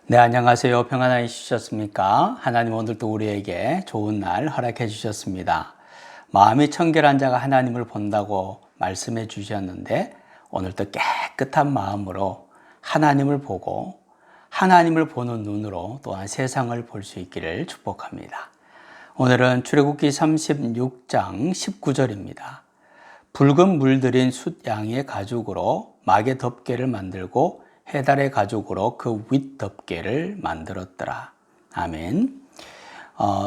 네, 안녕하세요. 평안하게 쉬셨습니까? 하나님 오늘도 우리에게 좋은 날 허락해 주셨습니다. 마음이 청결한 자가 하나님을 본다고 말씀해 주셨는데 오늘도 깨끗한 마음으로 하나님을 보고 하나님을 보는 눈으로 또한 세상을 볼 수 있기를 축복합니다. 오늘은 출애굽기 36장 19절입니다. 붉은 물들인 숫양의 가죽으로 막의 덮개를 만들고 해달의 가죽으로 그 윗덮개를 만들었더라. 아멘.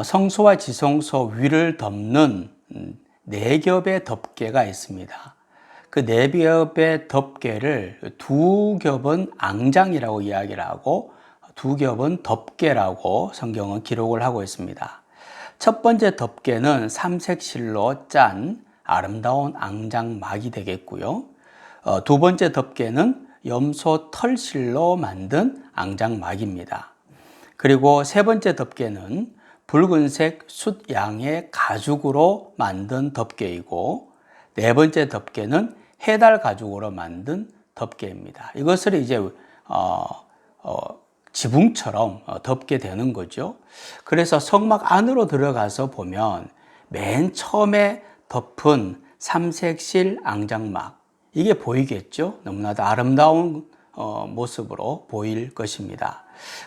성소와 지성소 위를 덮는 네 겹의 덮개가 있습니다. 그 네 겹의 덮개를 두 겹은 앙장이라고 이야기를 하고 두 겹은 덮개라고 성경은 기록을 하고 있습니다. 첫 번째 덮개는 삼색 실로 짠 아름다운 앙장막이 되겠고요. 두 번째 덮개는 염소 털실로 만든 앙장막입니다. 그리고 세 번째 덮개는 붉은색 숫양의 가죽으로 만든 덮개이고 네 번째 덮개는 해달 가죽으로 만든 덮개입니다. 이것을 이제 지붕처럼 덮게 되는 거죠. 그래서 성막 안으로 들어가서 보면 맨 처음에 덮은 삼색실 앙장막, 이게 보이겠죠? 너무나도 아름다운 모습으로 보일 것입니다.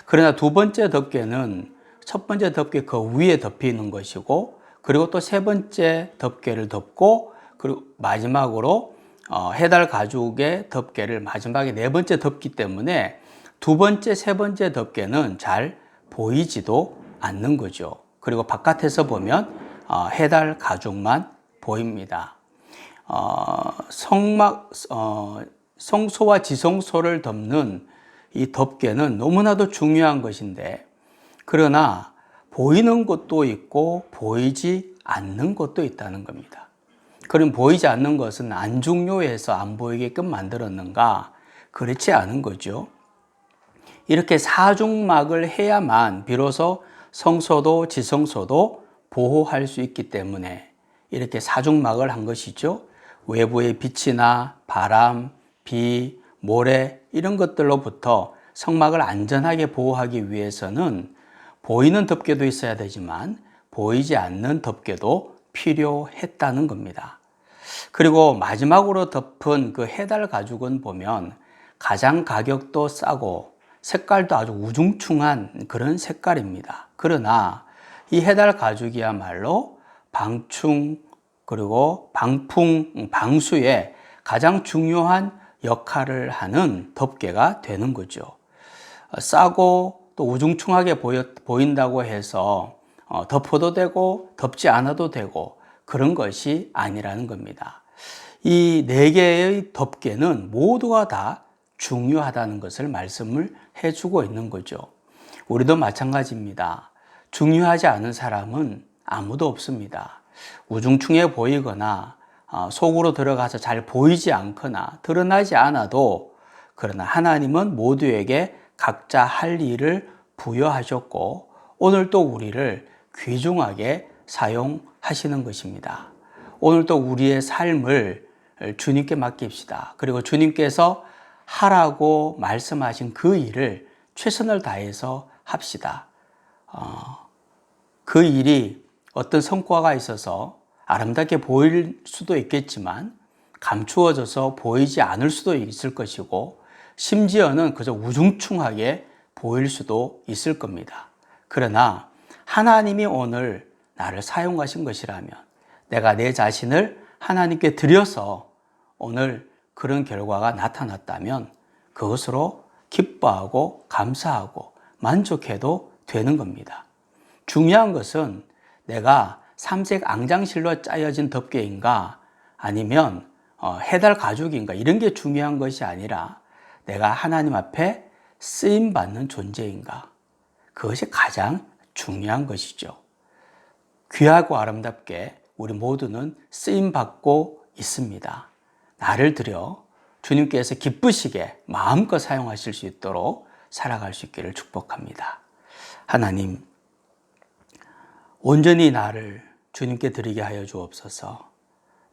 그러나 두 번째 덮개는 첫 번째 덮개 그 위에 덮이는 것이고, 그리고 또 세 번째 덮개를 덮고, 그리고 마지막으로 해달 가죽의 덮개를 마지막에 네 번째 덮기 때문에 두 번째, 세 번째 덮개는 잘 보이지도 않는 거죠. 그리고 바깥에서 보면 해달 가죽만 보입니다. 성소와 지성소를 덮는 이 덮개는 너무나도 중요한 것인데, 그러나 보이는 것도 있고 보이지 않는 것도 있다는 겁니다. 그럼 보이지 않는 것은 안 중요해서 안 보이게끔 만들었는가? 그렇지 않은 거죠. 이렇게 사중막을 해야만 비로소 성소도 지성소도 보호할 수 있기 때문에 이렇게 사중막을 한 것이죠. 외부의 빛이나 바람, 비, 모래 이런 것들로부터 성막을 안전하게 보호하기 위해서는 보이는 덮개도 있어야 되지만 보이지 않는 덮개도 필요했다는 겁니다. 그리고 마지막으로 덮은 그 해달 가죽은 보면 가장 가격도 싸고 색깔도 아주 우중충한 그런 색깔입니다. 그러나 이 해달 가죽이야말로 방충 그리고 방풍, 방수에 가장 중요한 역할을 하는 덮개가 되는 거죠. 싸고 또 우중충하게 보인다고 해서 덮어도 되고 덮지 않아도 되고 그런 것이 아니라는 겁니다. 이 네 개의 덮개는 모두가 다 중요하다는 것을 말씀을 해주고 있는 거죠. 우리도 마찬가지입니다. 중요하지 않은 사람은 아무도 없습니다. 우중충해 보이거나 속으로 들어가서 잘 보이지 않거나 드러나지 않아도, 그러나 하나님은 모두에게 각자 할 일을 부여하셨고 오늘도 우리를 귀중하게 사용하시는 것입니다. 오늘도 우리의 삶을 주님께 맡깁시다. 그리고 주님께서 하라고 말씀하신 그 일을 최선을 다해서 합시다. 그 일이 어떤 성과가 있어서 아름답게 보일 수도 있겠지만 감추어져서 보이지 않을 수도 있을 것이고 심지어는 그저 우중충하게 보일 수도 있을 겁니다. 그러나 하나님이 오늘 나를 사용하신 것이라면 내가 내 자신을 하나님께 드려서 오늘 그런 결과가 나타났다면 그것으로 기뻐하고 감사하고 만족해도 되는 겁니다. 중요한 것은 내가 삼색 앙장실로 짜여진 덮개인가 아니면 해달 가죽인가 이런 게 중요한 것이 아니라 내가 하나님 앞에 쓰임받는 존재인가, 그것이 가장 중요한 것이죠. 귀하고 아름답게 우리 모두는 쓰임받고 있습니다. 나를 들여 주님께서 기쁘시게 마음껏 사용하실 수 있도록 살아갈 수 있기를 축복합니다. 하나님, 온전히 나를 주님께 드리게 하여 주옵소서.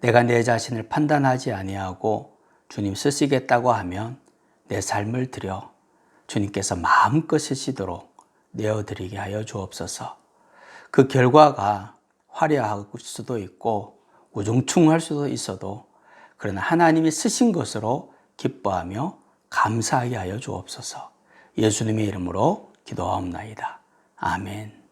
내가 내 자신을 판단하지 아니하고 주님 쓰시겠다고 하면 내 삶을 드려 주님께서 마음껏 쓰시도록 내어드리게 하여 주옵소서. 그 결과가 화려할 수도 있고 우중충할 수도 있어도 그러나 하나님이 쓰신 것으로 기뻐하며 감사하게 하여 주옵소서. 예수님의 이름으로 기도하옵나이다. 아멘.